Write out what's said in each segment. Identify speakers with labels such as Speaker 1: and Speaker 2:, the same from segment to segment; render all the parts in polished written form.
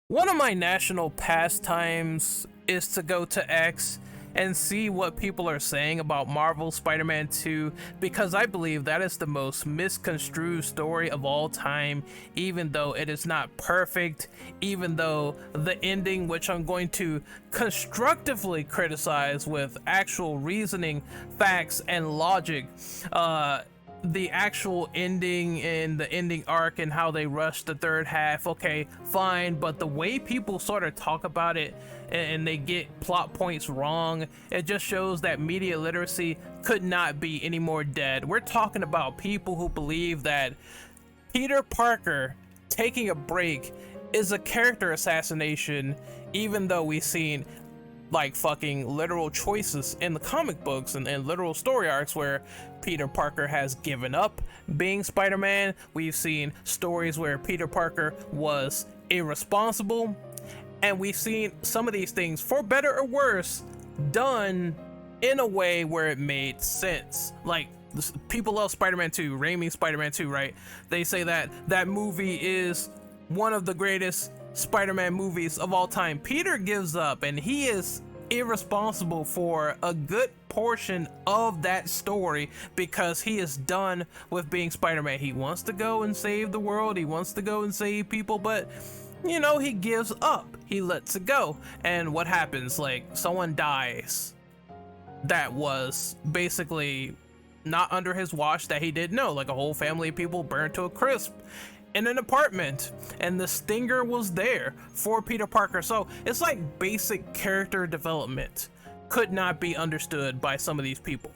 Speaker 1: One of my national pastimes is to go to X and see what people are saying about Marvel Spider-Man 2, because I believe that is the most misconstrued story of all time, even though it is not perfect, even though the ending, which I'm going to constructively criticize with actual reasoning, facts, and logic, the actual ending and the ending arc and how they rushed the third half, okay, fine, but the way people sort of talk about it and they get plot points wrong, it just shows that media literacy could not be any more dead. We're talking about people who believe that Peter Parker taking a break is a character assassination, even though we've seen like fucking literal choices in the comic books and literal story arcs where Peter Parker has given up being Spider-Man. We've seen stories where Peter Parker was irresponsible, and we've seen some of these things, for better or worse, done in a way where it made sense. Like, people love Spider-Man 2, Raimi's Spider-Man 2, right? They say that that movie is one of the greatest Spider-Man movies of all time. Peter gives up, and he is irresponsible for a good portion of that story because he is done with being Spider-Man. He wants to go and save the world, he wants to go and save people, but you know, he gives up, he lets it go. And what happens? Like, someone dies that was basically not under his watch, that he didn't know, like a whole family of people burned to a crisp in an apartment, and the stinger was there for Peter Parker. So it's like basic character development could not be understood by some of these people,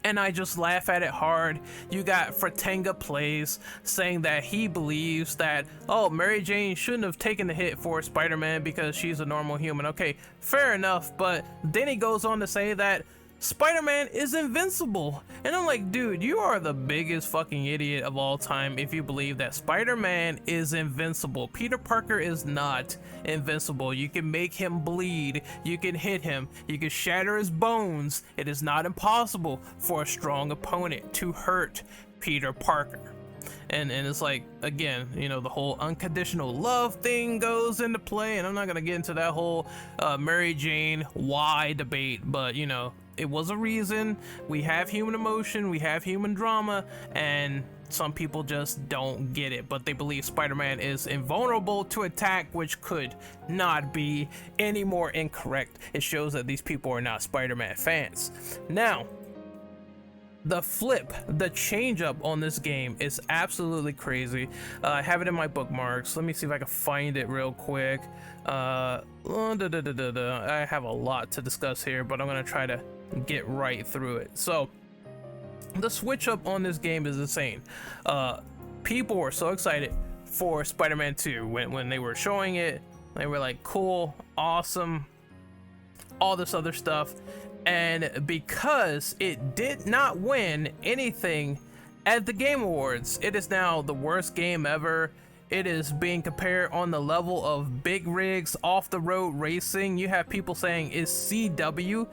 Speaker 1: and I just laugh at it hard. You got Fratanga Plays saying that he believes that, oh, Mary Jane shouldn't have taken the hit for Spider-Man because she's a normal human. Okay, fair enough, but then he goes on to say that Spider-Man is invincible, and I'm like, dude, you are the biggest fucking idiot of all time if you believe that Spider-Man is invincible. Peter Parker is not invincible. You can make him bleed, you can hit him, you can shatter his bones. It is not impossible for a strong opponent to hurt Peter Parker. And it's like, again, you know, the whole unconditional love thing goes into play, and I'm not gonna get into that whole Mary Jane why debate, but you know, it was a reason. We have human emotion, we have human drama, and some people just don't get it, but they believe Spider-Man is invulnerable to attack, which could not be any more incorrect. It shows that these people are not Spider-Man fans. Now, the flip, the change up on this game is absolutely crazy. I have it in my bookmarks. Let me see if I can find it real quick. I have a lot to discuss here, but I'm gonna try to get right through it. So the switch up on this game is insane. People were so excited for Spider-Man 2 when they were showing it. They were like, cool, awesome, all this other stuff. And because it did not win anything at the Game Awards, it is now the worst game ever. It is being compared on the level of big rigs, off the road racing. You have people saying it's CW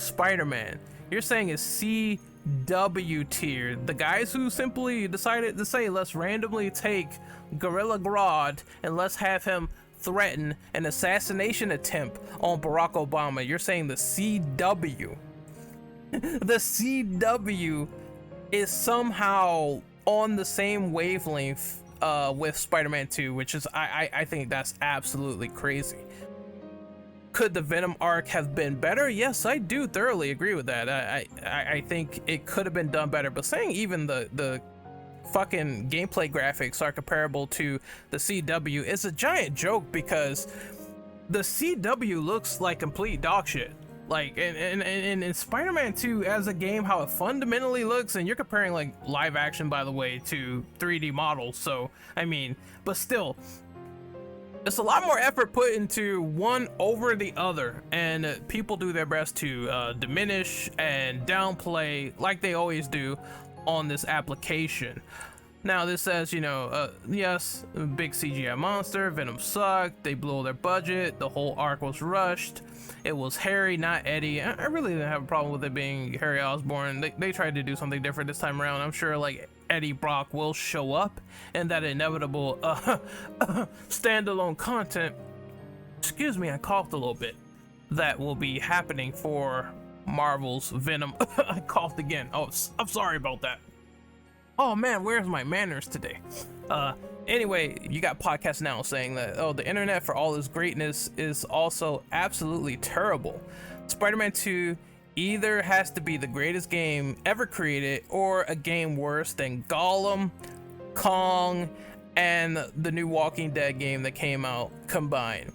Speaker 1: Spider-Man. You're saying it's CW tier. The guys who simply decided to say, let's randomly take Gorilla Grodd and let's have him threaten an assassination attempt on Barack Obama. You're saying the CW. The CW is somehow on the same wavelength with Spider-Man 2, which is, I think that's absolutely crazy. Could the Venom arc have been better? Yes, I do thoroughly agree with that. I think it could have been done better, but saying even the fucking gameplay graphics are comparable to the CW is a giant joke, because the CW looks like complete dog shit. Like, and Spider-Man 2 as a game, how it fundamentally looks, and you're comparing like live action, by the way, to 3D models, so I mean, but still, it's a lot more effort put into one over the other, and people do their best to diminish and downplay, like they always do on this application. Now this says, yes, big CGI monster, Venom sucked, they blew their budget, the whole arc was rushed, it was Harry, not Eddie. I really didn't have a problem with it being Harry Osborn. They tried to do something different this time around. I'm sure like Eddie Brock will show up in that inevitable standalone content. Excuse me, I coughed a little bit. That will be happening for Marvel's Venom. I coughed again. Oh, I'm sorry about that. Oh man, where's my manners today? Anyway, you got Podcast Now saying that, oh, the internet for all its greatness is also absolutely terrible. Spider-Man 2 either has to be the greatest game ever created or a game worse than Gollum, Kong, and the new Walking Dead game that came out combined.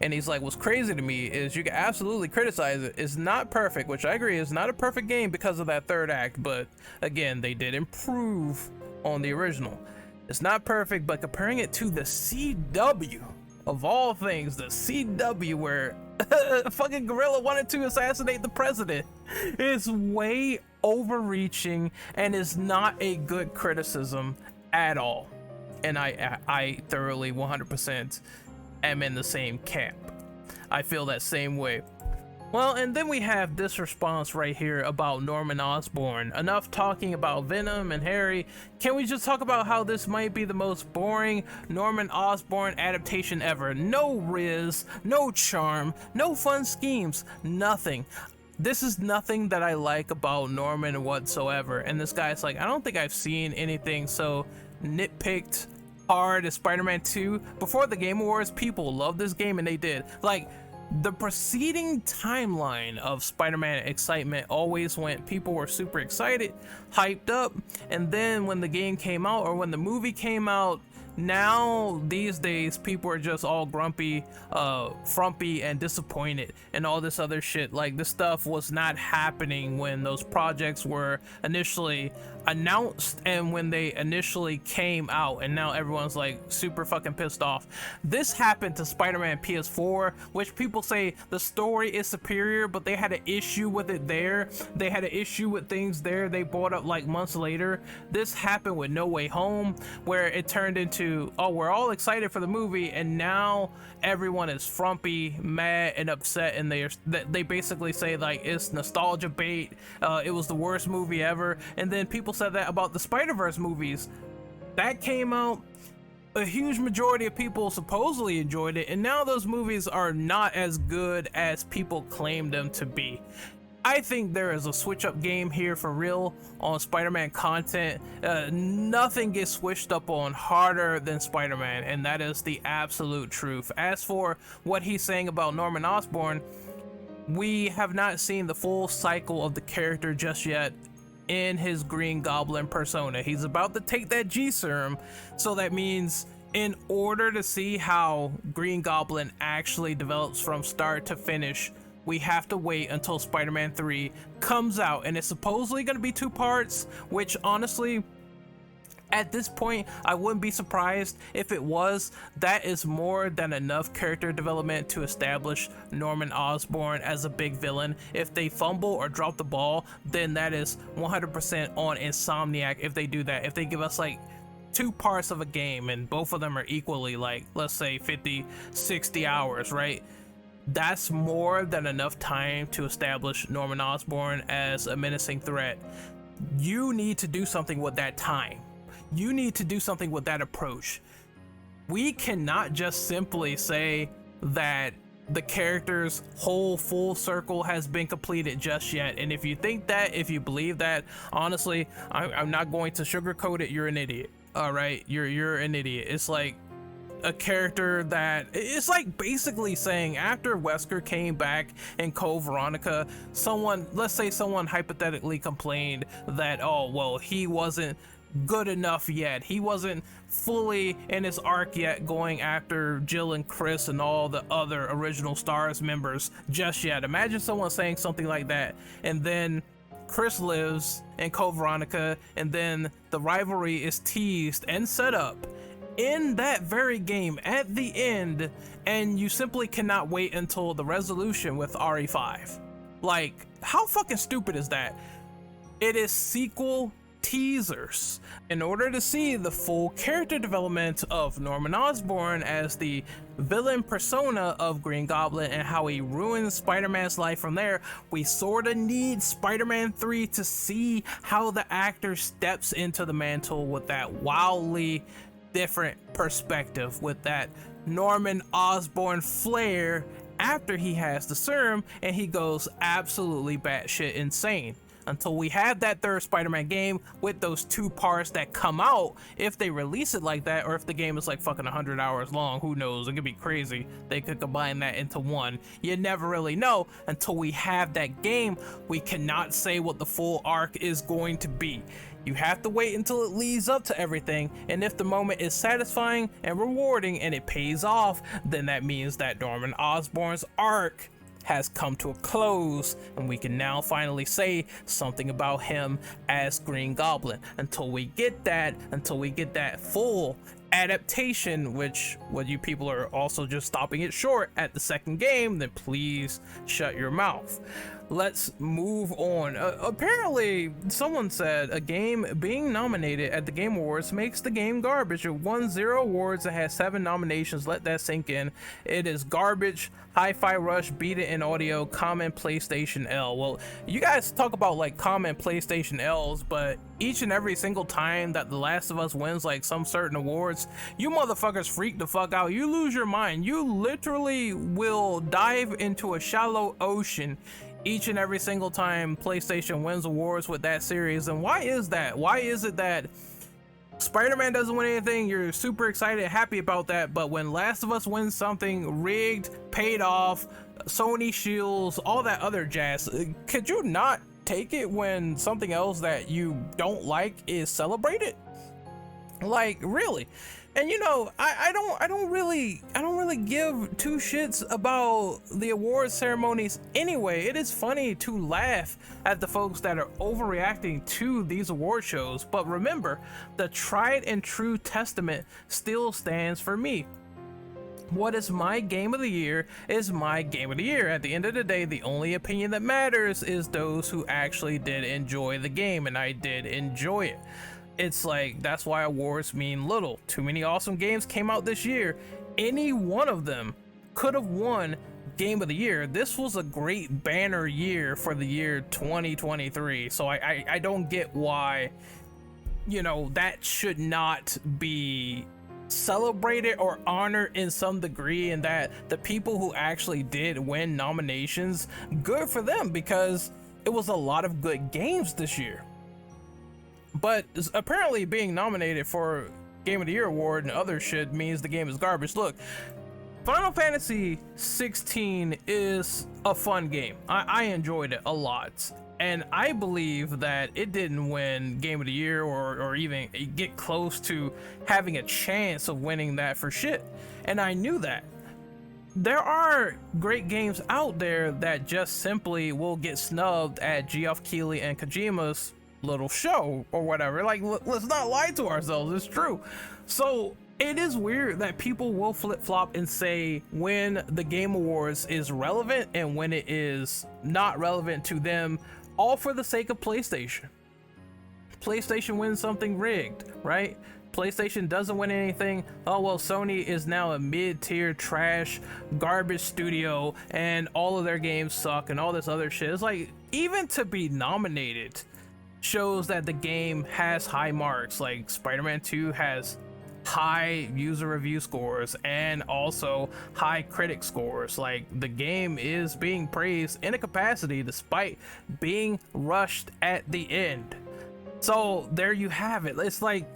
Speaker 1: And he's like, what's crazy to me is you can absolutely criticize it. It's not perfect, which I agree is not a perfect game because of that third act, but again, they did improve on the original. It's not perfect, but comparing it to the CW, of all things, the CW where fucking Gorilla wanted to assassinate the president, is way overreaching and is not a good criticism at all. And I thoroughly 100% am in the same camp. I feel that same way. Well, and then we have this response right here about Norman Osborn. Enough talking about Venom and Harry. Can we just talk about how this might be the most boring Norman Osborn adaptation ever? No riz, no charm, no fun schemes, nothing. This is nothing that I like about Norman whatsoever. And this guy's like, I don't think I've seen anything so nitpicked hard as Spider-Man 2. Before the Game Awards, people loved this game and they did. Like, the preceding timeline of Spider-Man excitement always went, people were super excited, hyped up, and then when the game came out or when the movie came out, now these days people are just all grumpy, frumpy and disappointed and all this other shit. Like, this stuff was not happening when those projects were initially announced and when they initially came out, and now everyone's like super fucking pissed off. This happened to Spider-Man PS4, which people say the story is superior, but they had an issue with it there. They had an issue with things there they brought up like months later. This happened with No Way Home, where it turned into, oh, we're all excited for the movie, and now everyone is frumpy, mad, and upset, and they basically say like it's nostalgia bait. It was the worst movie ever. And then people said that about the Spider-Verse movies that came out. A huge majority of people supposedly enjoyed it, and now those movies are not as good as people claim them to be. I think there is a switch up game here for real on Spider-Man content. Nothing gets switched up on harder than Spider-Man, and that is the absolute truth. As for what he's saying about Norman Osborn, we have not seen the full cycle of the character just yet in his Green Goblin persona. He's about to take that G serum, so that means in order to see how Green Goblin actually develops from start to finish, we have to wait until Spider-Man 3 comes out, and it's supposedly going to be 2 parts, which honestly, at this point, I wouldn't be surprised if it was. That is more than enough character development to establish Norman Osborn as a big villain. If they fumble or drop the ball, then that is 100% on Insomniac if they do that. If they give us like 2 parts of a game and both of them are equally like, let's say 50, 60 hours, right? That's more than enough time to establish Norman Osborn as a menacing threat. You need to do something with that time. You need to do something with that approach. We cannot just simply say that the character's whole full circle has been completed just yet. And if you think that, if you believe that, honestly, I'm not going to sugarcoat it. You're an idiot. All right, you're an idiot. It's like a character that, it's like basically saying after Wesker came back in Code Veronica, let's say someone hypothetically complained that, oh, well, he wasn't good enough yet. He wasn't fully in his arc yet going after Jill and Chris and all the other original Stars members just yet. Imagine someone saying something like that, and then Chris lives in Code Veronica, and then the rivalry is teased and set up in that very game at the end, and you simply cannot wait until the resolution with RE5. Like, how fucking stupid is that? It is sequel teasers in order to see the full character development of Norman Osborn as the villain persona of Green Goblin and how he ruins Spider-Man's life from there. We sort of need Spider-Man 3 to see how the actor steps into the mantle with that wildly different perspective, with that Norman Osborn flair after he has the serum and he goes absolutely batshit insane. Until we have that third Spider-Man game with those 2 parts that come out, if they release it like that, or if the game is like fucking 100 hours long, who knows? It could be crazy. They could combine that into one. You never really know until we have that game. We cannot say what the full arc is going to be. You have to wait until it leads up to everything, and if the moment is satisfying and rewarding and it pays off, then that means that Norman Osborn's arc has come to a close and we can now finally say something about him as Green Goblin. Until we get that full adaptation, which what you people are also just stopping it short at the second game, then please shut your mouth. Let's move on. Apparently someone said a game being nominated at the Game Awards makes the game garbage. It won 0 awards and has 7 nominations. Let that sink in. It is garbage. Hi-Fi Rush beat it in audio. Comment PlayStation L. Well, you guys talk about like comment PlayStation L's, but each and every single time that The Last of Us wins like some certain awards, you motherfuckers freak the fuck out. You lose your mind. You literally will dive into a shallow ocean each and every single time PlayStation wins awards with that series. And why is that? Why is it that Spider-Man doesn't win anything, you're super excited and happy about that, but when Last of Us wins something rigged, paid off, Sony shields, all that other jazz, could you not take it when something else that you don't like is celebrated? Like, really? And you know, I don't really give 2 shits about the awards ceremonies anyway. It is funny to laugh at the folks that are overreacting to these award shows, but remember, the tried and true testament still stands for me. What is my game of the year is my game of the year. At the end of the day, the only opinion that matters is those who actually did enjoy the game, and I did enjoy it. It's like, that's why awards mean little. Too many awesome games came out this year. Any one of them could have won Game of the Year. This was a great banner year for the year 2023. So I don't get why, you know, that should not be celebrated or honored in some degree, and that the people who actually did win nominations, good for them, because it was a lot of good games this year. But apparently being nominated for Game of the Year award and other shit means the game is garbage. Look, Final Fantasy 16 is a fun game. I enjoyed it a lot, and I believe that it didn't win Game of the Year or even get close to having a chance of winning that for shit, and I knew that. There are great games out there that just simply will get snubbed at Geoff Keighley and Kojima's little show or whatever. Like, let's not lie to ourselves, it's true. So it is weird that people will flip-flop and say when the Game Awards is relevant and when it is not relevant to them, all for the sake of PlayStation. PlayStation wins something rigged, right? PlayStation doesn't win anything. Oh well, Sony is now a mid-tier trash garbage studio and all of their games suck and all this other shit. It's like, even to be nominated shows that the game has high marks. Like Spider-Man 2 has high user review scores and also high critic scores. Like, the game is being praised in a capacity despite being rushed at the end. So there you have it. It's like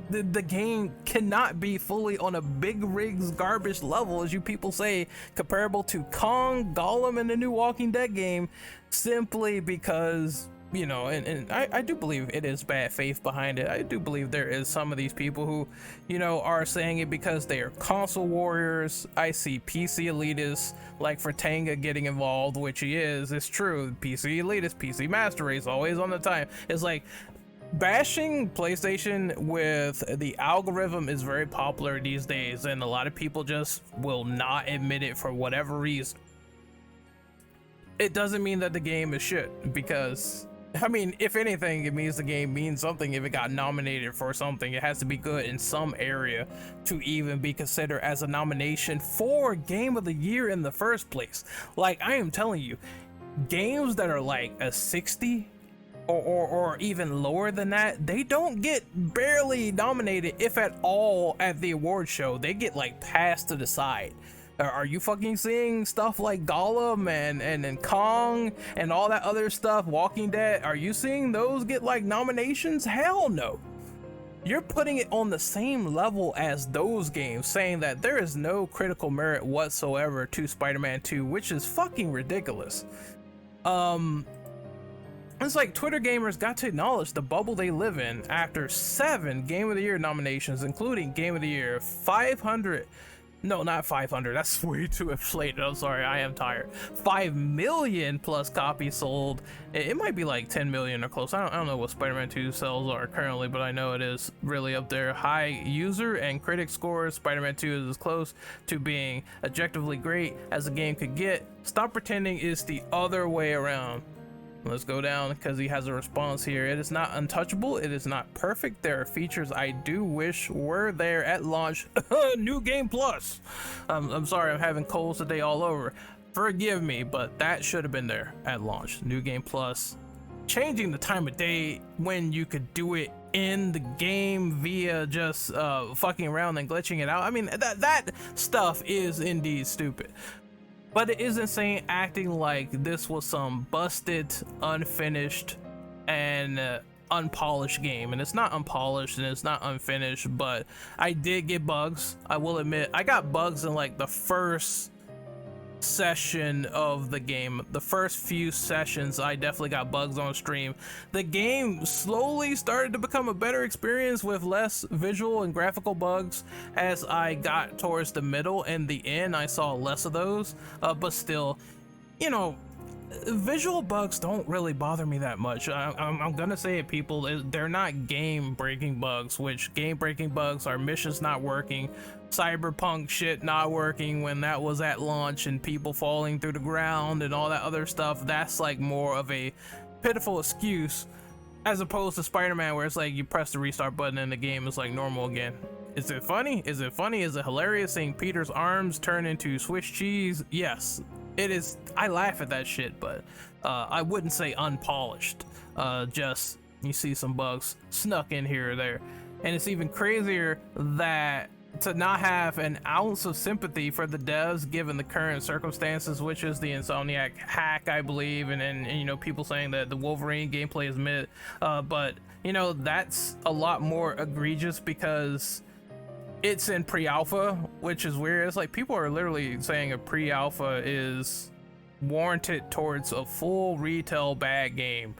Speaker 1: the game cannot be fully on a big rigs garbage level, as you people say, comparable to Kong, Gollum, and the new Walking Dead game, simply because, you know, and I do believe it is bad faith behind it. I do believe there is some of these people who, you know, are saying it because they are console warriors. I see PC elitists like Fratanga getting involved, which he is. It's true. PC elitist, PC master race, always on the time. It's like, bashing PlayStation with the algorithm is very popular these days, and a lot of people just will not admit it for whatever reason. It doesn't mean that the game is shit, because I mean, if anything, it means the game means something. If it got nominated for something, it has to be good in some area to even be considered as a nomination for Game of the Year in the first place. Like, I am telling you, games that are like a 60 or even lower than that, they don't get barely nominated, if at all, at the award show. They get like passed to the side. Are you fucking seeing stuff like Gollum and Kong and all that other stuff, Walking Dead? Are you seeing those get like nominations? Hell no. You're putting it on the same level as those games, saying that there is no critical merit whatsoever to Spider-Man 2, which is fucking ridiculous. It's like Twitter gamers got to acknowledge the bubble they live in after 7 Game of the Year nominations, including Game of the Year, 500. No, not 500. That's way too inflated. I'm sorry. I am tired. 5 million plus copies sold. It might be like 10 million or close. I don't know what Spider-Man 2 sales are currently, but I know it is really up there. High user and critic scores. Spider-Man 2 is as close to being objectively great as the game could get. Stop pretending it's the other way around. Let's go down, because he has a response here. It is not untouchable. It is not perfect. There are features I do wish were there at launch. New Game Plus. I'm sorry, I'm having colds today all over. Forgive me, but that should have been there at launch. New Game Plus. Changing the time of day when you could do it in the game via just fucking around and glitching it out. I mean, that stuff is indeed stupid. But it is insane acting like this was some busted, unfinished, and unpolished game. And it's not unpolished and it's not unfinished, but I did get bugs. I will admit, I got bugs in like the first session of the game. The first few sessions, I definitely got bugs on stream. The game slowly started to become a better experience with less visual and graphical bugs as I got towards the middle and the end. I saw less of those, but still, you know, visual bugs don't really bother me that much. I'm gonna say it, people, they're not game breaking bugs, which game breaking bugs are missions not working, cyberpunk shit not working when that was at launch, and people falling through the ground and all that other stuff. That's like more of a pitiful excuse as opposed to Spider-Man, where it's like you press the restart button and the game is like normal again. Is it funny? Is it funny? Is it hilarious seeing Peter's arms turn into Swiss cheese? Yes, it is. I laugh at that shit, but I wouldn't say unpolished. Just you see some bugs snuck in here or there. And it's even crazier that to not have an ounce of sympathy for the devs given the current circumstances, which is the Insomniac hack, I believe, and you know, people saying that the Wolverine gameplay is mid, but you know, that's a lot more egregious because it's in pre-alpha, which is weird. It's like people are literally saying a pre-alpha is warranted towards a full retail bad game,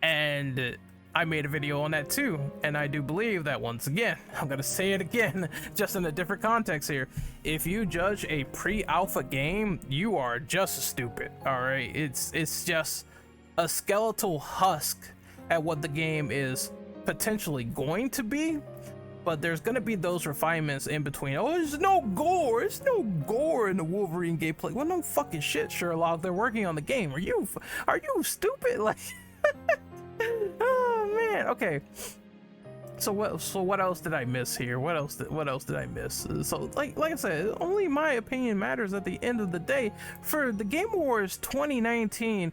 Speaker 1: and I made a video on that too, and I do believe that, once again, I'm gonna say it again, just in a different context here, if you judge a pre-alpha game, you are just stupid. All right, it's just a skeletal husk at what the game is potentially going to be, but there's gonna be those refinements in between. Oh, there's no gore. There's no gore in the Wolverine gameplay. Well, no fucking shit, Sherlock. They're working on the game. Are you stupid? Like. Oh man. Okay. So what else did I miss here? What else did I miss? So like I said, only my opinion matters at the end of the day. For the Game Awards 2019,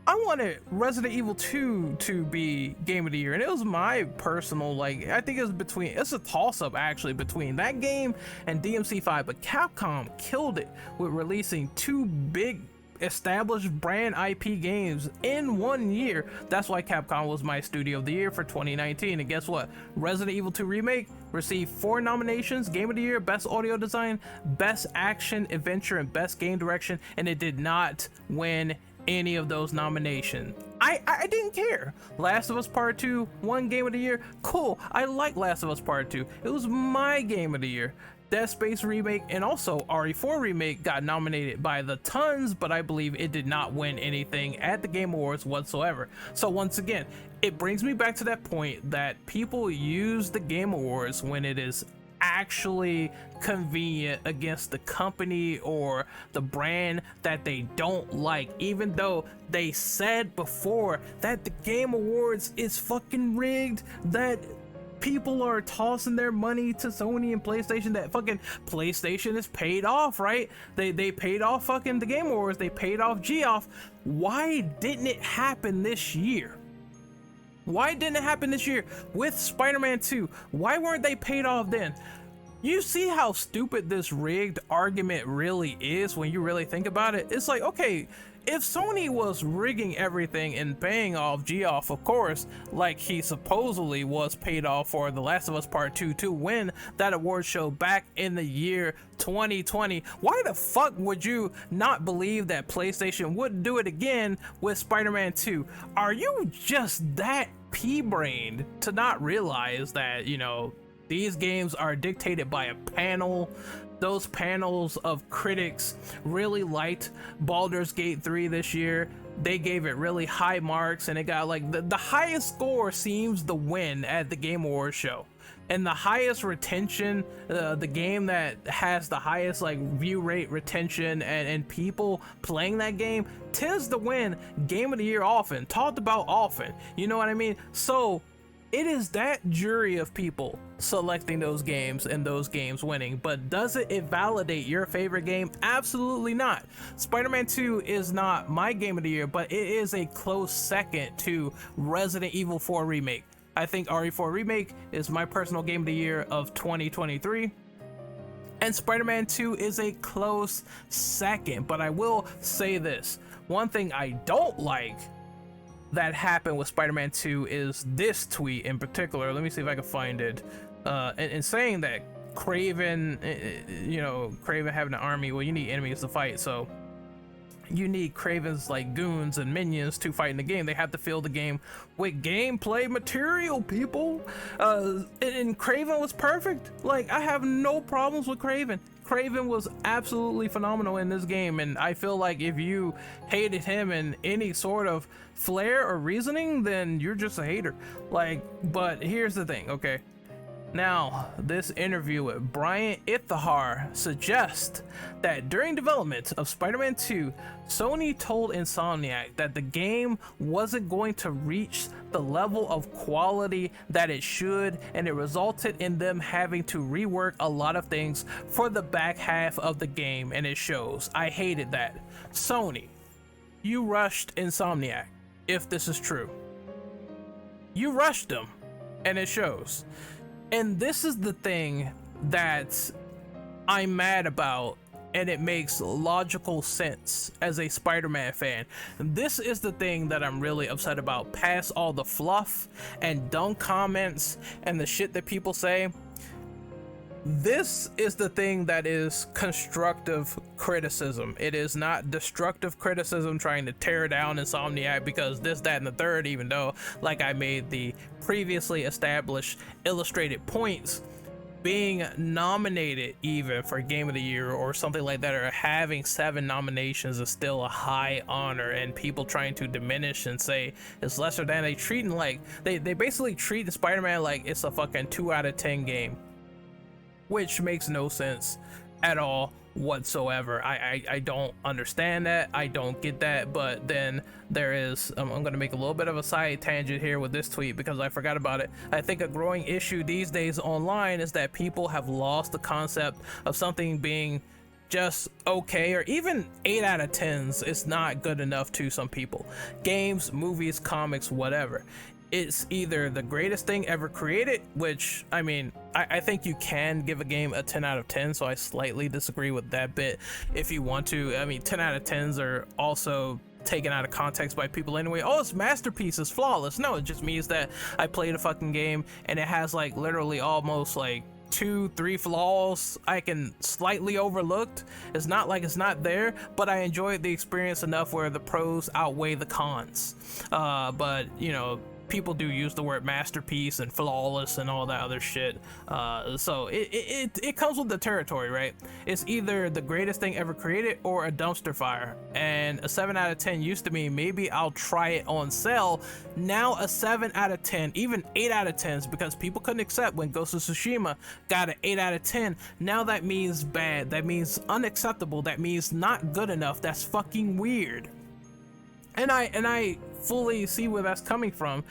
Speaker 1: I wanted Resident Evil 2 to be Game of the Year, and it was my personal, like, I think it's a toss-up actually between that game and DMC5, but Capcom killed it with releasing 2 big established brand IP games in 1 year. That's why Capcom was my Studio of the Year for 2019. And guess what? Resident Evil 2 Remake received 4 nominations: Game of the Year, Best Audio Design, Best Action Adventure, and Best Game Direction, and it did not win any of those nominations. I didn't care. Last of Us Part 2 won Game of the Year. Cool. I like Last of Us Part 2. It was my Game of the Year. Dead Space Remake and also RE4 Remake got nominated by the tons, but I believe it did not win anything at the Game Awards whatsoever. So once again, it brings me back to that point that people use the Game Awards when it is actually convenient against the company or the brand that they don't like, even though they said before that the Game Awards is fucking rigged, that people are tossing their money to Sony and PlayStation, that fucking PlayStation is paid off, right? They paid off fucking the Game Awards, they paid off Geoff. Why didn't it happen this year? Why didn't it happen this year with Spider-Man 2? Why weren't they paid off then? You see how stupid this rigged argument really is when you really think about it? It's like, okay, if Sony was rigging everything and paying off Geoff, of course, like he supposedly was paid off for The Last of Us Part 2 to win that award show back in the year 2020, why the fuck would you not believe that PlayStation would do it again with Spider-Man 2? Are you just that pea-brained to not realize that, you know, these games are dictated by a panel? Those panels of critics really liked Baldur's Gate 3 this year. They gave it really high marks, and it got like the highest score seems the win at the Game Awards show. And the highest retention, the game that has the highest like view rate, retention, and people playing that game tends to win Game of the Year often, talked about often. You know what I mean? So it is that jury of people selecting those games and those games winning, but does it invalidate your favorite game? Absolutely not. Spider-Man 2 is not my Game of the Year, but it is a close second to Resident Evil 4 Remake. I think RE4 Remake is my personal Game of the Year of 2023. And Spider-Man 2 is a close second, but I will say this. One thing I don't like that happened with Spider-Man 2 is this tweet in particular. Let me see if I can find it. And saying that Kraven, you know, Kraven having an army, well, you need enemies to fight, so you need Kraven's like goons and minions to fight in the game. They have to fill the game with gameplay material, people. And Kraven was perfect. Like, I have no problems with Kraven. Kraven was absolutely phenomenal in this game, and I feel like if you hated him in any sort of flair or reasoning, then you're just a hater. Like, but here's the thing, okay? Now, this interview with Brian Ithahar suggests that during development of Spider-Man 2, Sony told Insomniac that the game wasn't going to reach the level of quality that it should, and it resulted in them having to rework a lot of things for the back half of the game, and it shows. I hated that. Sony, you rushed Insomniac, if this is true. You rushed them, and it shows. And this is the thing that I'm mad about, and it makes logical sense as a Spider-Man fan. This is the thing that I'm really upset about, past all the fluff and dumb comments and the shit that people say. This is the thing that is constructive criticism. It is not destructive criticism trying to tear down Insomniac because this, that, and the third, even though, like I made the previously established illustrated points, being nominated even for Game of the Year or something like that, or having 7 nominations is still a high honor, and people trying to diminish and say it's lesser than, they treating like, they basically treat Spider-Man like it's a fucking 2 out of 10 game. Which makes no sense at all whatsoever. I don't understand that. I don't get that. But then there is, I'm going to make a little bit of a side tangent here with this tweet because I forgot about it. I think a growing issue these days online is that people have lost the concept of something being just okay, or even 8 out of 10s is not good enough to some people. Games, movies, comics, whatever. It's either the greatest thing ever created, which, I mean, I think you can give a game a 10 out of 10, so I slightly disagree with that bit if you want to. I mean, 10 out of 10s are also taken out of context by people anyway. Oh, it's masterpiece, it's flawless. No, it just means that I played a fucking game and it has like literally almost like 2-3 flaws I can slightly overlooked. It's not like it's not there, but I enjoyed the experience enough where the pros outweigh the cons. But you know, people do use the word masterpiece and flawless and all that other shit. So it comes with the territory, right? It's either the greatest thing ever created or a dumpster fire. And a 7 out of 10 used to mean maybe I'll try it on sale. Now a 7 out of 10, even 8 out of 10s, because people couldn't accept when Ghost of Tsushima got an 8 out of 10. Now that means bad. That means unacceptable. That means not good enough. That's fucking weird. And I fully see where that's coming from,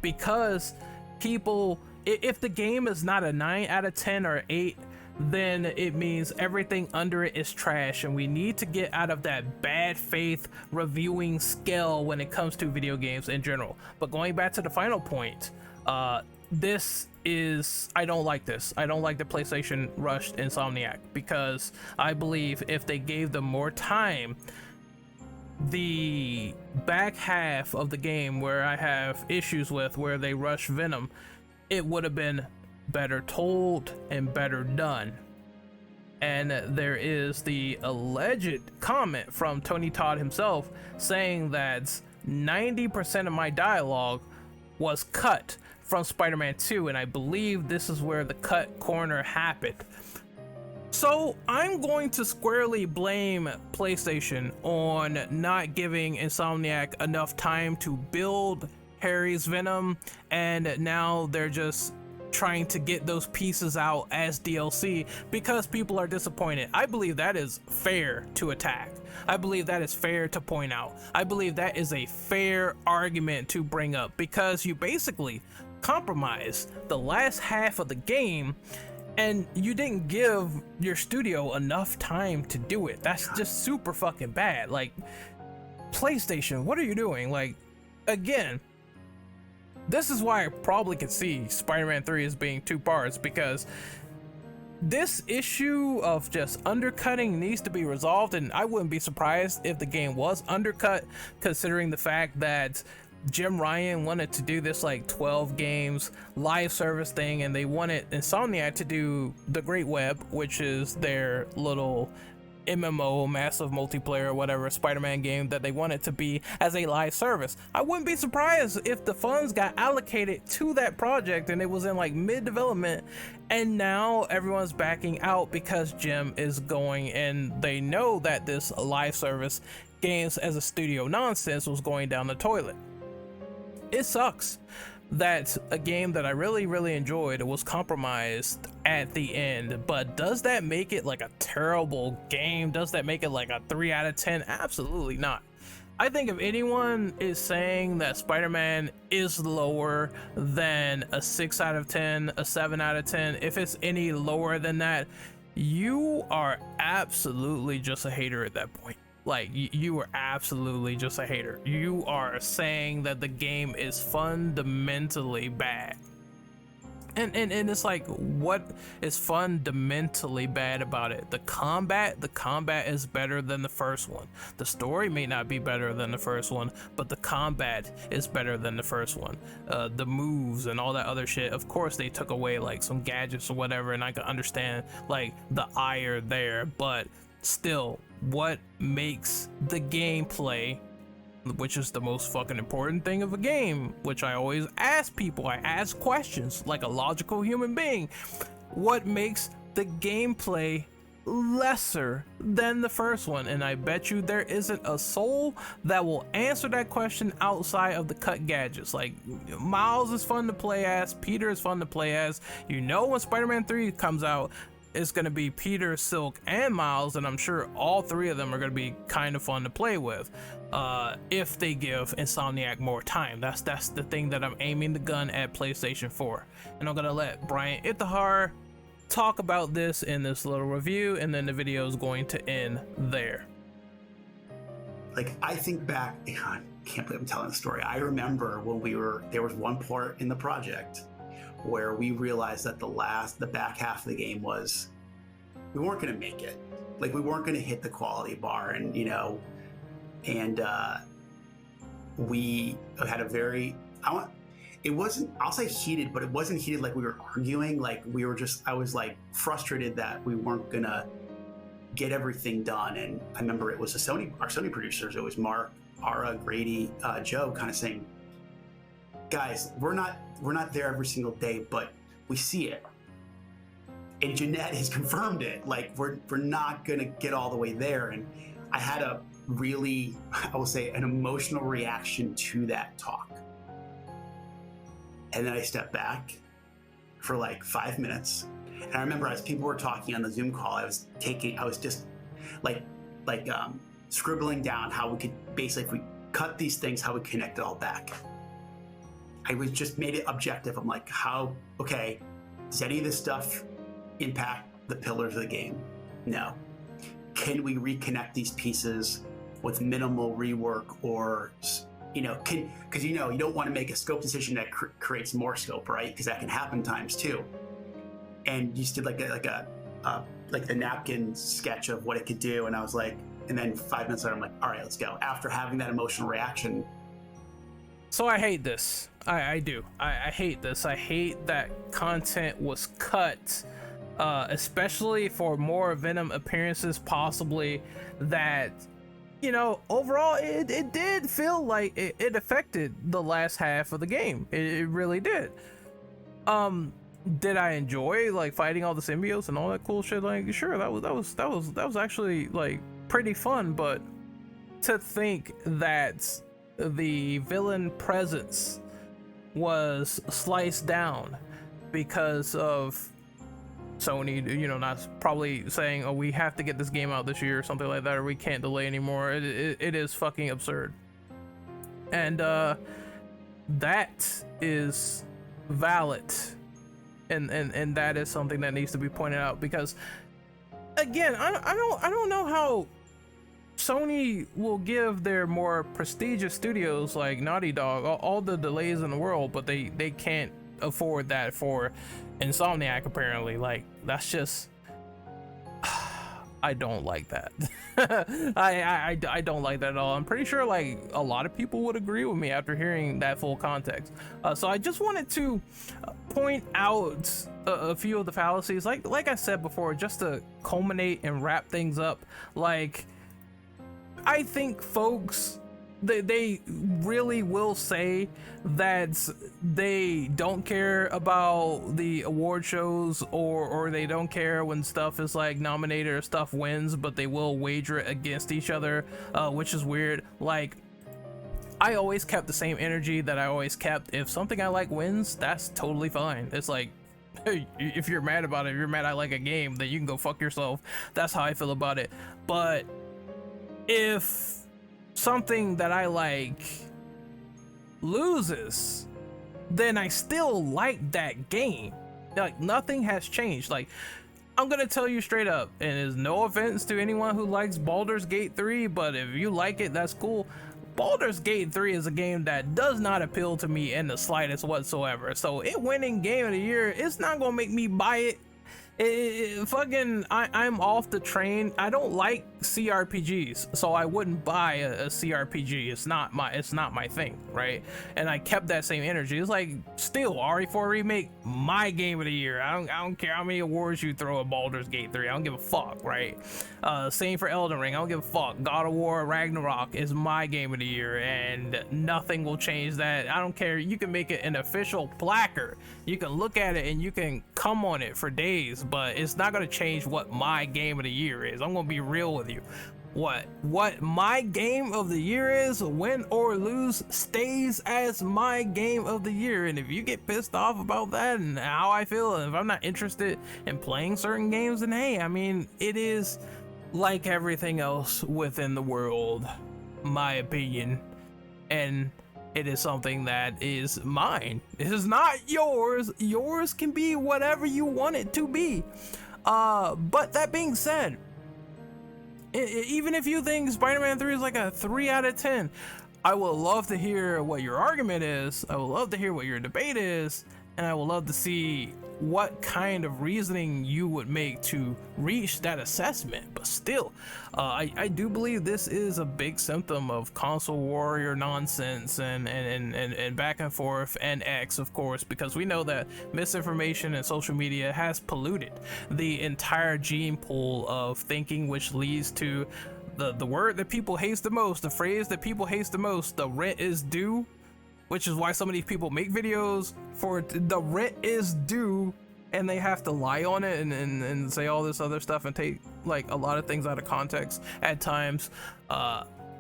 Speaker 1: because people, if the game is not a 9 out of 10 or 8, then it means everything under it is trash, and we need to get out of that bad faith reviewing scale when it comes to video games in general. But going back to the final point, this is, I don't like this. I don't like the PlayStation rushed Insomniac, because I believe if they gave them more time, the back half of the game where I have issues with, where they rush Venom, it would have been better told and better done. And there is the alleged comment from Tony Todd himself saying that 90% of my dialogue was cut from Spider-Man 2, and I believe this is where the cut corner happened. So I'm going to squarely blame PlayStation on not giving Insomniac enough time to build Harry's Venom, and now they're just trying to get those pieces out as DLC because people are disappointed. I believe that is fair to attack. I believe that is fair to point out. I believe that is a fair argument to bring up, because you basically compromise the last half of the game and you didn't give your studio enough time to do it. That's just super fucking bad. Like, PlayStation, what are you doing? Like, again, this is why I probably could see Spider-Man 3 as being 2 parts, because this issue of just undercutting needs to be resolved, and I wouldn't be surprised if the game was undercut, considering the fact that Jim Ryan wanted to do this like 12 games live service thing, and they wanted Insomniac to do the Great Web, which is their little MMO, massive multiplayer, whatever, Spider-Man game that they wanted to be as a live service. I wouldn't be surprised if the funds got allocated to that project and it was in like mid-development, and now everyone's backing out because Jim is going, and they know that this live service games as a studio nonsense was going down the toilet. It sucks that a game that I really enjoyed was compromised at the end, but does that make it like a terrible game? Does that make it like a 3 out of 10? Absolutely not. I think if anyone is saying that Spider-Man is lower than a 6 out of 10, a 7 out of 10, if it's any lower than that, you are absolutely just a hater at that point. Like, you are absolutely just a hater. You are saying that the game is fundamentally bad. And it's like, what is fundamentally bad about it? The combat is better than the first one. The story may not be better than the first one, but the combat is better than the first one. The moves and all that other shit, of course they took away like some gadgets or whatever, and I can understand like the ire there, but still, what makes the gameplay, which is the most fucking important thing of a game, which I always ask people, I ask questions like a logical human being, what makes the gameplay lesser than the first one? And I bet you there isn't a soul that will answer that question outside of the cut gadgets. Like, Miles is fun to play as, Peter is fun to play as. You know, when Spider-Man 3 comes out, it's going to be Peter, Silk, and Miles, and I'm sure all 3 of them are going to be kind of fun to play with if they give Insomniac more time. That's the thing that I'm aiming the gun at PlayStation for. And I'm going to let Brian Ithahar talk about this in this little review, and then the video is going to end there.
Speaker 2: Like, I think back, I can't believe I'm telling the story. I remember when there was one part in the project where we realized that the back half of the game was, we weren't going to make it. Like, we weren't going to hit the quality bar, and we had a very, it wasn't, I'll say heated, but it wasn't heated like we were arguing. Like, I was like frustrated that we weren't going to get everything done. And I remember it was our Sony producers, it was Mark, Ara, Grady, Joe, kind of saying, guys, we're not there every single day, but we see it. And Jeanette has confirmed it. Like, we're not gonna get all the way there. And I had a really, I will say, an emotional reaction to that talk. And then I stepped back for like 5 minutes. And I remember as people were talking on the Zoom call, I was just scribbling down how we could basically, if we cut these things, how we connect it all back. I was just made it objective. I'm like, does any of this stuff impact the pillars of the game? No. Can we reconnect these pieces with minimal rework, or, because you don't want to make a scope decision that creates more scope, right? Because that can happen times too. And you just did like the napkin sketch of what it could do, and I was like, and then 5 minutes later, I'm like, all right, let's go. After having that emotional reaction.
Speaker 1: So I hate this. I do. I hate this. I hate that content was cut, especially for more Venom appearances, possibly, that, overall, it did feel like it affected the last half of the game. It really did. Did I enjoy like fighting all the symbiotes and all that cool shit? Like, sure, that was actually like pretty fun, but to think that the villain presence was sliced down because of Sony, not probably saying, oh, we have to get this game out this year or something like that, or we can't delay anymore. It is fucking absurd. And that is valid. And that is something that needs to be pointed out, because again, I don't know how Sony will give their more prestigious studios like Naughty Dog all the delays in the world, but they can't afford that for Insomniac, apparently. Like, that's just, I don't like that. I don't like that at all. I'm pretty sure like a lot of people would agree with me after hearing that full context. So I just wanted to point out a few of the fallacies, like I said before, just to culminate and wrap things up. Like, I think folks, they really will say that they don't care about the award shows, or they don't care when stuff is like nominated or stuff wins, but they will wager it against each other, which is weird. Like, I always kept the same energy that I always kept. If something I like wins, that's totally fine. It's like, hey, if you're mad about it, if you're mad I like a game, then you can go fuck yourself. That's how I feel about it. But if something that I like loses, then I still like that game. Like, nothing has changed. Like, I'm gonna tell you straight up, and there's no offense to anyone who likes Baldur's Gate 3, but if you like it, that's cool. Baldur's Gate 3 is a game that does not appeal to me in the slightest whatsoever. So it winning Game of the Year, it's not gonna make me buy it. I'm off the train. I don't like CRPGs, so I wouldn't buy a CRPG. It's not my thing, right? And I kept that same energy. It's like, still, RE4 Remake, my game of the year. I don't care how many awards you throw at Baldur's Gate 3. I don't give a fuck, right? Same for Elden Ring. I don't give a fuck. God of War Ragnarok is my game of the year, and nothing will change that. I don't care. You can make it an official placard. You can look at it and you can come on it for days, but it's not gonna change what my game of the year is. I'm gonna be real with you. What my game of the year is, win or lose, stays as my game of the year. And if you get pissed off about that and how I feel, and if I'm not interested in playing certain games, then hey, I mean, it is like everything else within the world, my opinion, and it is something that is mine. It is not yours. Yours can be whatever you want it to be. But that being said, even if you think Spider-Man 3 is like a 3 out of 10, I would love to hear what your argument is. I would love to hear what your debate is, and I would love to see what kind of reasoning you would make to reach that assessment. But still, I do believe this is a big symptom of console warrior nonsense and back and forth, and X, of course, because we know that misinformation and social media has polluted the entire gene pool of thinking, which leads to the word that people hate the most, the phrase that people hate the most, the rent is due. which is why some of these people make videos for the rent is due, and they have to lie on it and say all this other stuff and take like a lot of things out of context at times.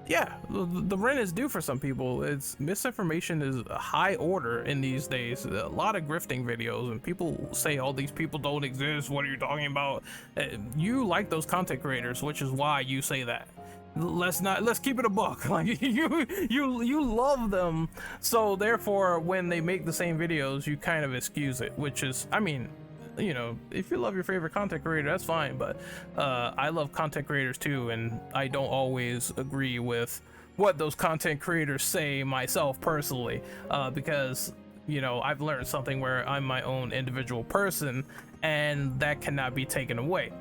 Speaker 1: Yeah, the rent is due for some people. It's misinformation is a high order in these days. A lot of grifting videos, and people say all these people don't exist. What are you talking about? You like those content creators, which is why you say that. Let's keep it a buck. Like you love them, so therefore when they make the same videos, you kind of excuse it, which is, I mean, you know, if you love your favorite content creator, that's fine, but I love content creators too, and I don't always agree with what those content creators say myself personally, because, you know, I've learned something where I'm my own individual person, and that cannot be taken away.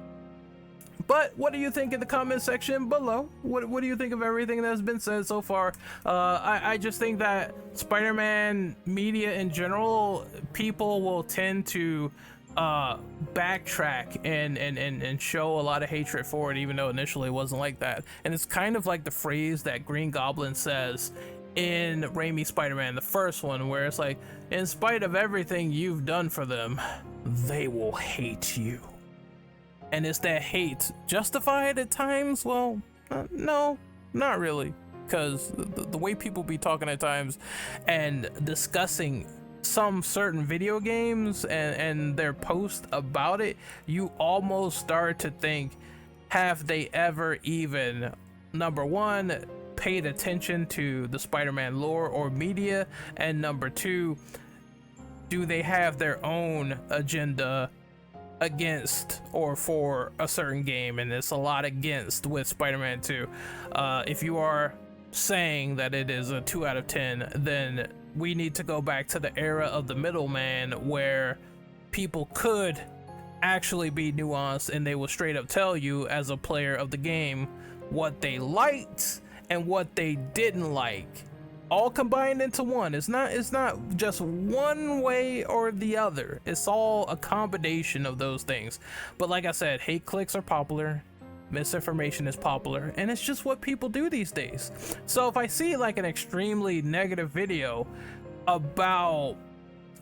Speaker 1: But what do you think in the comment section below? What do you think of everything that's been said so far? I just think that Spider-Man media in general, people will tend to backtrack and show a lot of hatred for it, even though initially it wasn't like that. And it's kind of like the phrase that Green Goblin says in Raimi Spider-Man, the first one, where it's like, in spite of everything you've done for them, they will hate you. And is that hate justified at times? Well, no, not really, because the way people be talking at times and discussing some certain video games and their post about it, you almost start to think, have they ever even, number one, paid attention to the Spider-Man lore or media, and number two, do they have their own agenda against or for a certain game? And it's a lot against with Spider-Man 2. If you are saying that it is a 2 out of 10, then we need to go back to the era of the middleman, where people could actually be nuanced and they will straight up tell you as a player of the game what they liked and what they didn't like, all combined into one. It's not just one way or the other. It's all a combination of those things. But like I said, hate clicks are popular, misinformation is popular, and it's just what people do these days. So if I see like an extremely negative video about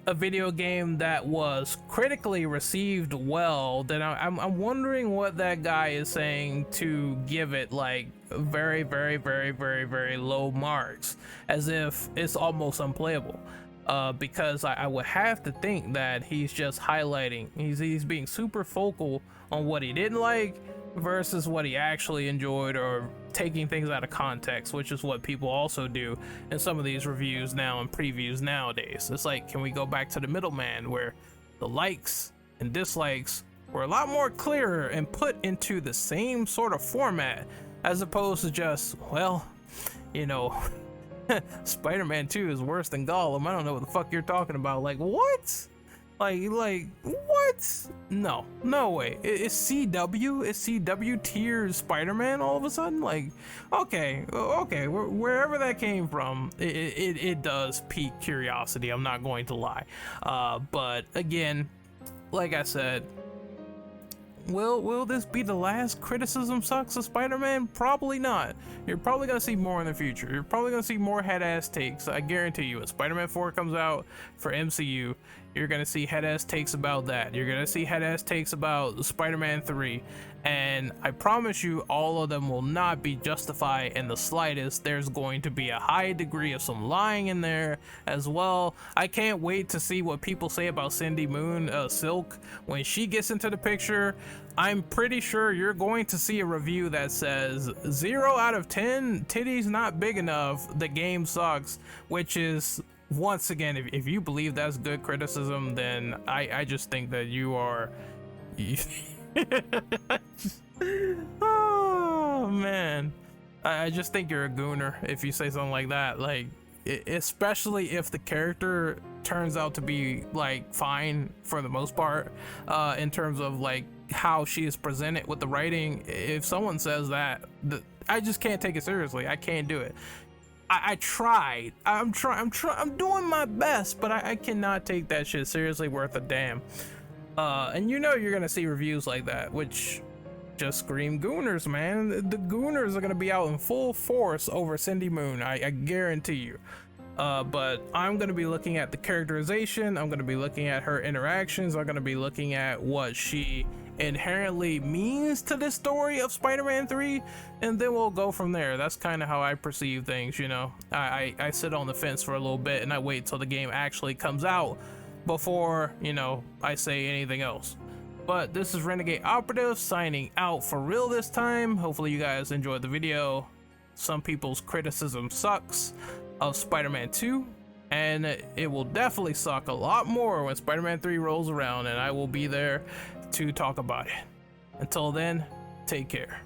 Speaker 1: a video game that was critically received well, then I'm wondering what that guy is saying to give it like very, very, very, very, very low marks, as if it's almost unplayable. Because I would have to think that he's just highlighting, he's being super focal on what he didn't like versus what he actually enjoyed, or taking things out of context, which is what people also do in some of these reviews now and previews nowadays. It's like, can we go back to the middleman, where the likes and dislikes were a lot more clearer and put into the same sort of format, as opposed to just, well, you know, Spider-Man 2 is worse than Gollum. I don't know what the fuck you're talking about. Like, what? Like what? No way. It's CW tier Spider-Man all of a sudden. Like, okay, wherever that came from, it does pique curiosity, I'm not going to lie. But again, like I said, will this be the last criticism sucks of Spider-Man? Probably not. You're probably gonna see more in the future. You're probably gonna see more head-ass takes. I guarantee you. When Spider-Man 4 comes out for MCU, you're gonna see head-ass takes about that. You're gonna see head-ass takes about Spider-Man 3, and I promise you, all of them will not be justified in the slightest. There's going to be a high degree of some lying in there as well. I can't wait to see what people say about Cindy Moon, Silk, when she gets into the picture. I'm pretty sure you're going to see a review that says 0 out of 10, titties not big enough, the game sucks, which is, once again, if you believe that's good criticism, then I just think that you are oh man, I just think you're a gooner if you say something like that. Like, especially if the character turns out to be like fine for the most part, in terms of like how she is presented with the writing. If someone says that, I just can't take it seriously. I can't do it. I tried. I'm doing my best, but I cannot take that shit seriously worth a damn. And you know you're gonna see reviews like that, which just scream Gooners, man. The Gooners are gonna be out in full force over Cindy Moon. I guarantee you. But I'm going to be looking at the characterization, I'm going to be looking at her interactions, I'm going to be looking at what she inherently means to this story of Spider-Man 3, and then we'll go from there. That's kind of how I perceive things, you know. I sit on the fence for a little bit and I wait till the game actually comes out before, you know, I say anything else. But this is Renegade Operative signing out for real this time. Hopefully you guys enjoyed the video. Some people's criticism sucks of Spider-Man 2, and it will definitely suck a lot more when Spider-Man 3 rolls around, and I will be there to talk about it. Until then, take care.